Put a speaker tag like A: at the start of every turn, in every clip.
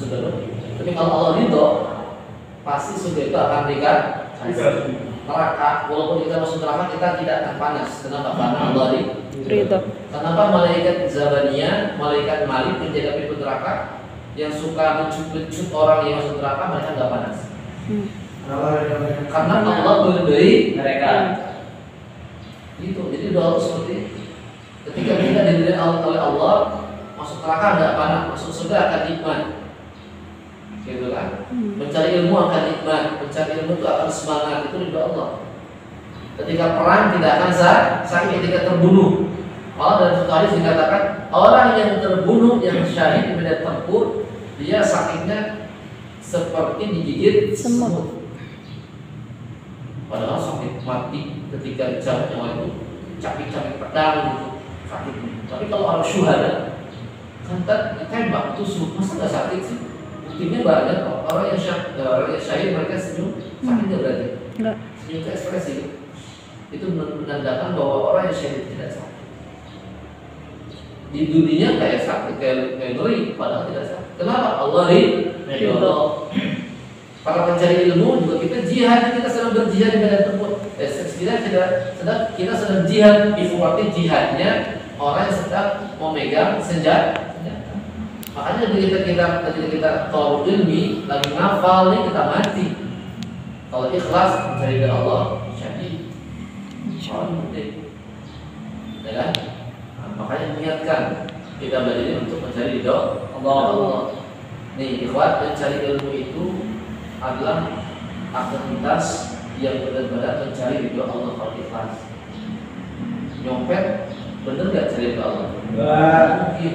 A: sudah rugi. Tapi kalau Allah ridho, pasti surga itu akan berikan neraka. Walaupun kita masuk neraka, kita tidak akan panas. Kenapa? Karena Allah ridho. Kenapa malaikat Zabaniyah, malaikat Malik menjaga pintu neraka yang suka mencut orang yang masuk neraka, mereka nggak panas. Karena Allah meridhoi mereka. Itu. Jadi doa itu seperti itu. Ketika kita diridhoi oleh Allah, masuk neraka nggak panas, masuk surga akan nikmat. Gitu kan? Mencari ilmu akan nikmat, mencari ilmu itu akan semangat, itu ridho Allah. Ketika perang tidak akan sakit, ketika terbunuh. Malah dalam satu hadis dikatakan orang yang terbunuh, yang syahid di medan tempur, dia sakitnya seperti digigit semut. Padahal sakit mati ketika dicabut nyawa itu, capit-capit pedang gitu, sakitnya. Tapi kalau orang syuhada, kan ditembak tusuk, masa nggak sakit sih? Buktinya banyak orang yang syahid mereka senyum, sakit nggak berarti? Enggak. Senyum itu ekspresi. Itu menandakan bahwa orang yang syahid tidak sakit. Di dunia kayak sakit, kayak ngeri, padahal tidak sakit. Kenapa? Allah ridho. Para pencari ilmu juga kita jihad, kita sedang berjihad di medan tempur. Kita sedang jihad, arti jihadnya orang yang sedang memegang senjata. Makanya ketika kita tolong ilmi, lagi ngafal nih kita mati. Kalau ikhlas mencari dari Allah, syahid. Ya kan? Makanya niatkan kita belajar untuk mencari ridho Allah. Nih, ikhwan, mencari ilmu itu adalah aktivitas yang benar-benar mencari ridho Allah kalau ikhlas. Nyopet, bener gak cari ridho Allah? Mungkin.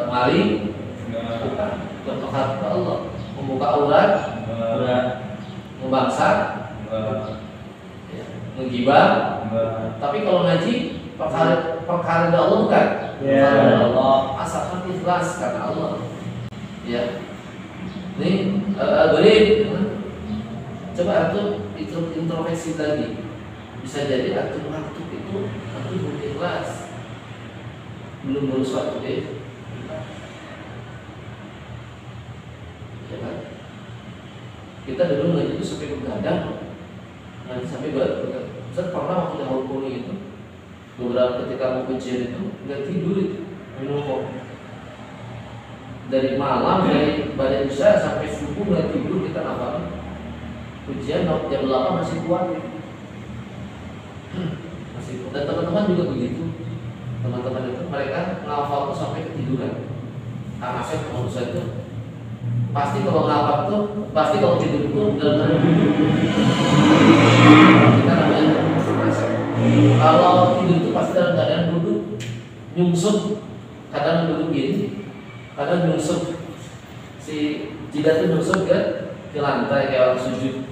A: Maling, bukan. Berpihak ke Allah. Membuka aurat, membangsat, menggibah. Tapi kalau ngaji perkara Allah bukan, perkara Allah, asalkan ikhlas karena Allah. Ya, ini boleh. Coba antum introspeksi lagi. Bisa jadi antum ngantuk itu antum belum ikhlas, belum lulus waktu deh. Ya kan? Kita dulu ngaji itu sampai begadang, nanti sampai begadang. Saya pernah waktu dahulu kuliah itu beberapa ketika mau ujian itu nggak tidur itu minum kopi dari malam dari pada isya sampai subuh nggak tidur kita ngapalin ujian jam 8 masih kuat masih kuat. Dan teman-teman juga begitu, teman-teman itu mereka ngafal tuh sampai ketiduran. Kang Asep kalau saya itu pasti kalau ngafal tuh pasti kalau tidur itu dalam kita namanya kalau tidur itu pasti dalam keadaan duduk nyungsep, kadang duduk gini, kadang nyungsep si jidat itu nyungsep ke lantai kayak orang sujud.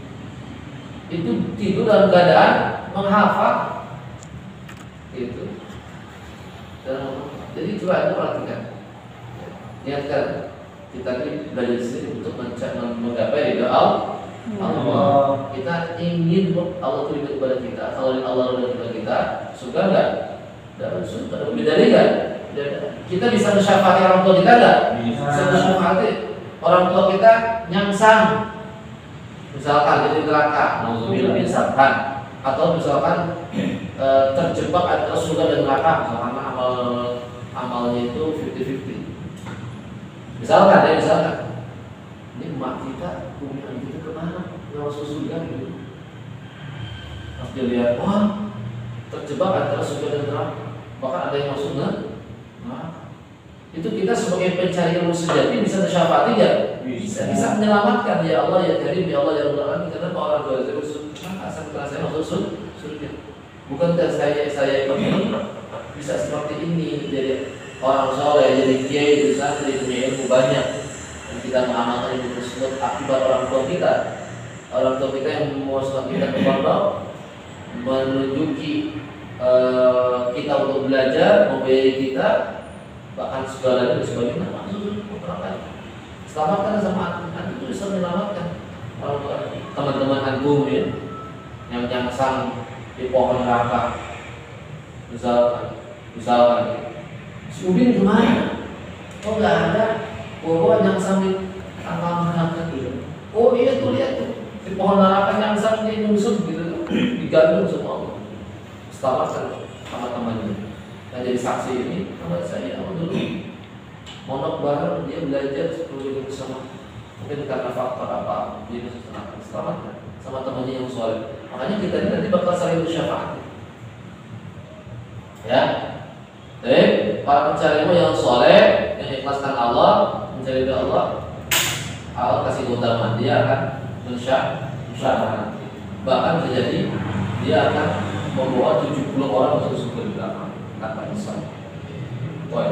A: Itu tidur dalam keadaan menghafal itu. Jadi coba itu perhatikan. Niatkan kita ini belajar sendiri untuk menggapai ridha Allah. Kita ingin Allah ridho kepada kita. Kalau Allah ridho kepada kita, surga enggak? Dapat surga. Lebih dari enggak? Kita bisa mensyafaati orang tua kita enggak? Bisa mensyafaati orang tua kita nyangsang. Misalkan jadi neraka, misalkan, atau misalkan terjebak antara surga dan neraka, misalkan amalnya itu 50-50. Misalkan ini emak kita, bumi kita kemana? Nggak masuk surga gitu. Pas dilihat, wah terjebak antara surga dan neraka, bahkan ada yang masuk neraka. Itu kita sebagai pencari ilmu sejati bisa mensyafaati ya? Bisa menyelamatkan ya Allah ya Karim ya Allah ya Rabbul Alamin. Karena orang tua itu asal saya masuk surga. Bukankah saya ini bisa seperti ini jadi orang soleh, jadi kiai, jadi santri, punya ilmu banyak dan kita mengamalkan ilmu tersebut akibat orang tua kita yang memuaskan kita ke pondok, menunjuki kita untuk belajar, membiayai kita, bahkan segala dan sebagainya. Selamatkan sama antum itu bisa menyelamatkan teman-teman antum ya, yang nyangsang di pohon neraka. Misalkan si Udin kemana? Oh nggak ada. Buah-buahan yang sambil angkat gitu. Oh iya tuh lihat tuh di pohon neraka yang sambil nyungsep gitu, digandung semua. Selamatkan sama temannya. Nah jadi saksi ini, teman saya dulu mondok bareng, dia belajar 10 ribu bersama. Mungkin karena faktor apa, dia bisa selamatkan sama temannya yang soleh. Makanya kita nanti bakal saling bersyafaat. Ya, jadi para pencari ilmu yang soleh, yang ikhlaskan Allah, mencari ridha Allah, Allah kasih keutamaan, dia akan bersyafaat. Bahkan terjadi dia akan membawa 70 orang masuk surga di belakang tanpa hisab. Wah,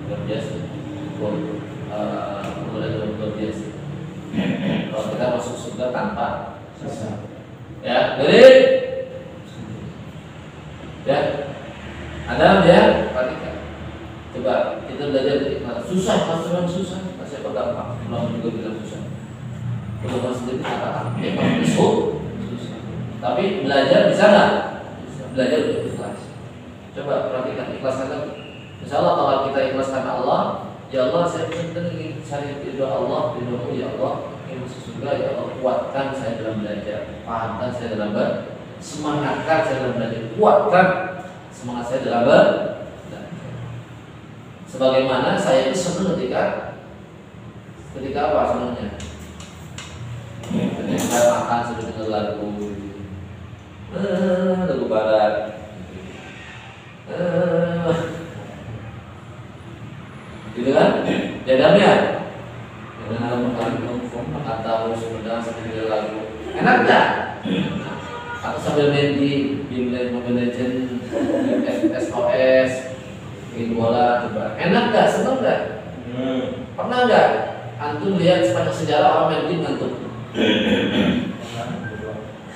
A: luar biasa. Luar biasa. Kalau kita masuk surga tanpa hisab. Ya, jadi ya, ada ya, perhatikan. Coba kita belajar susah, pasti susah, pasti apa gampang. Belum juga bilang susah. Kalau sendiri katakan, memang susah. Tapi belajar bisa nggak? Belajar untuk ikhlas. Coba perhatikan ikhlas kata. Insya Allah kalau kita ikhlas karena Allah, ya Allah saya benar ingin cari ridho Allah, ridhomu ya Allah, ingin masuk surga ya Allah, kuatkan saya dalam belajar, pahamkan saya dalam belajar, semangatkan saya dalam belajar, kuatkan semangat saya dalam belajar. Sebagaimana saya itu senang ketika apa senangnya? Ketika saya makan sambil dengar lagu barat. Gitu kan? Jadamnya makan tahu sumedang sambil lagu. Enak gak? Atau sambil main di Mobile Legends, SOS, main bola, coba. Enak gak? Seneng gak? Pernah gak? Antum lihat sepanjang sejarah orang main game ngantuk?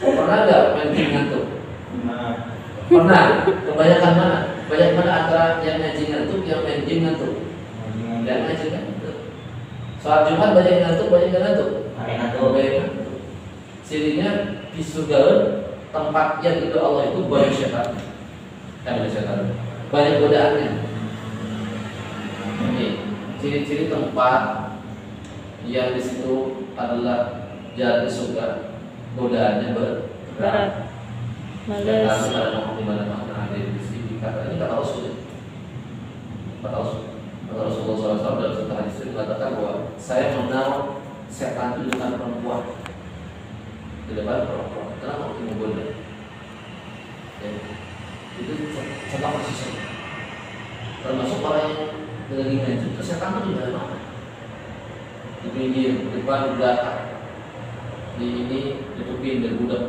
A: Pernah gak main game ngantuk? Pernah? Kebanyakan mana? Banyak mana antara yang ngaji ngantuk, yang main game ngantuk? Yang ngaji ngantuk. Sholat Jumat banyak yang ngantuk, banyak yang ngantuk. Banyak ngantuk. Sirinya di surga tempat yang itu Allah itu banyak syaitan. Banyak godaannya. Ini ciri-ciri tempat yang di situ adalah jalan ke surga. Godaannya berat. Males. Ada ngomong di mana-mana ada di sini kata ini kata Rasul. Kata Rasulullah SAW dalam satu hadis itu mengatakan bahwa saya mengenal setan itu dengan perempuan. Di depan perempuan. Kenapa waktu menggoda? Itu contoh persis. Termasuk orang yang lagi ngaji, setan itu di mana-mana. Di pinggir, di depan, di belakang. Di ini ditutupin dan budak.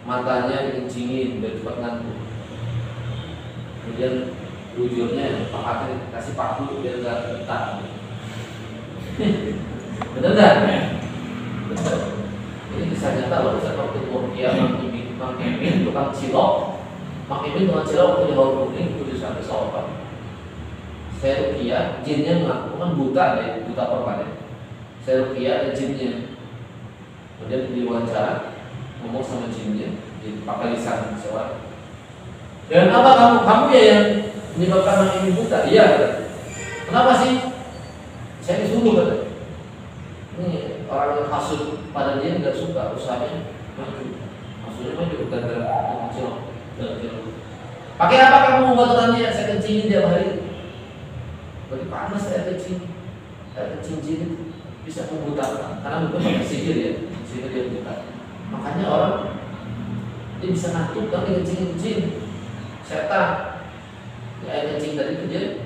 A: Matanya dikencingin biar cepat ngantuk. Kemudian bujurnya pakatnya kasih paku biar nggak ketat. Bener nggak? Bener. Ini bisa nyata loh. Bisa waktu Turkiya Mang Emin tukang cilok. Mang Emin tukang cilok waktu di bawah kuning itu sampai sahabat. Saya rukiah, jinnya ngaku kan buta deh, buta korbannya. Saya rukiah ada jinnya. Kemudian diwawancara ngomong sama jinnya, pakai lisan seorang. Dan apa kamu ya yang menyebabkan Mang Emin buta? Iya. Kenapa sih? Saya disuruh kata. Ini orang yang hasud pada dia nggak suka usahanya maju. Maksudnya maju gara-gara kecil. Pakai apa kamu membuatannya? Saya kencingin tiap hari. Berarti panas air kencing jin bisa membutakan. Karena bukan pakai sihir ya, sihir dia buta. Makanya orang dia bisa ngantuk kan dikencingin jin, setan. Air kencing tadi itu dia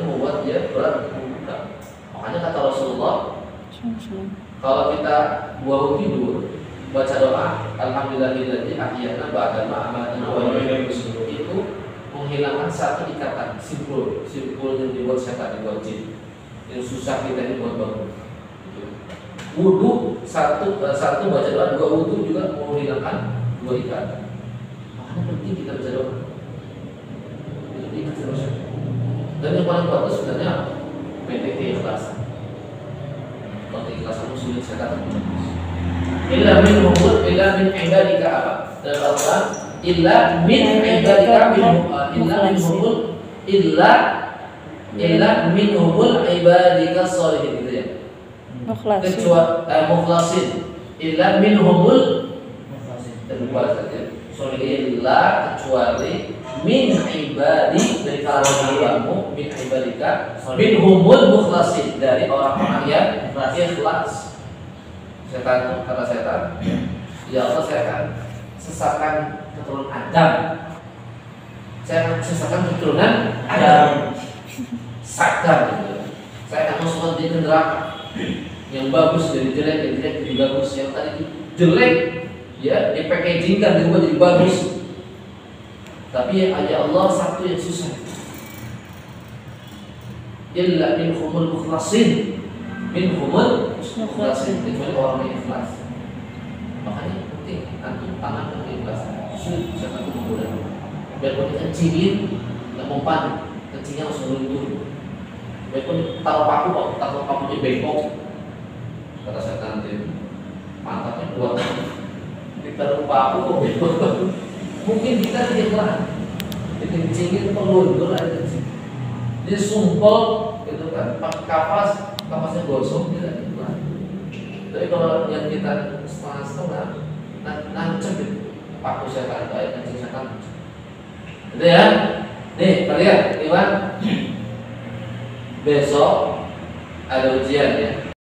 A: membuat dia berat untuk membuka. Makanya kata Rasulullah, kalau kita baru tidur baca doa alhamdulillahilladzi ahyana ba'da ma amatana wa ilayhi nusyur, itu menghilangkan satu ikatan simpul yang dibuat setan, dibuat jin yang susah kita ini buat bangun. Wudu satu baca doa, dua wudu juga menghilangkan dua ikatan. Makanya penting kita baca doa. Dan yang paling kuat itu sebenarnya PTT ikhlasan. Kalau ikhlasan sulit saya katakan. Illa min hubud, illa min ibadika apa? Dalam Al-Quran, illa min ibadika illa min hubud, illa illa minhumul ibadika sholihin gitu ya. Mukhlasin illa minhumul illa kecuali min ibadi dari kalangan hambamu min ibadika minhumul mukhlasin dari orang-orang yang ikhlas. Setan kata setan, ya Allah saya akan sesatkan keturunan Adam. Saya akan sesatkan keturunan Adam. Sakar gitu. Saya akan masukkan di neraka. Yang bagus dari jelek, yang jelek jadi bagus, yang tadi jelek ya dipackagingkan dirubah jadi bagus. Tapi ya Allah satu yang susah. Illa minhumul mukhlasin. Minhumul mukhlasin, kecuali orang yang ikhlas. Makanya penting antum tanamkan keikhlasan. Saya takut mudah. Biarpun dikencingin, nggak mempan, kencingnya harus turun. Biarpun taruh pakunya bengkok. Kata setan itu pantatnya kuat. Ditaruh paku kok bengkok. Mungkin kita tidak ikhlas. Dikencingin atau luntur aja kencing. Jadi sumpel gitu kan, pakai kapasnya gosong tidak ikhlas. Tapi kalau yang kita setengah-setengah nancep gitu, paku setan baik kencing setan. Itu ya. Nih kalian, Iwan. Besok ada ujian ya.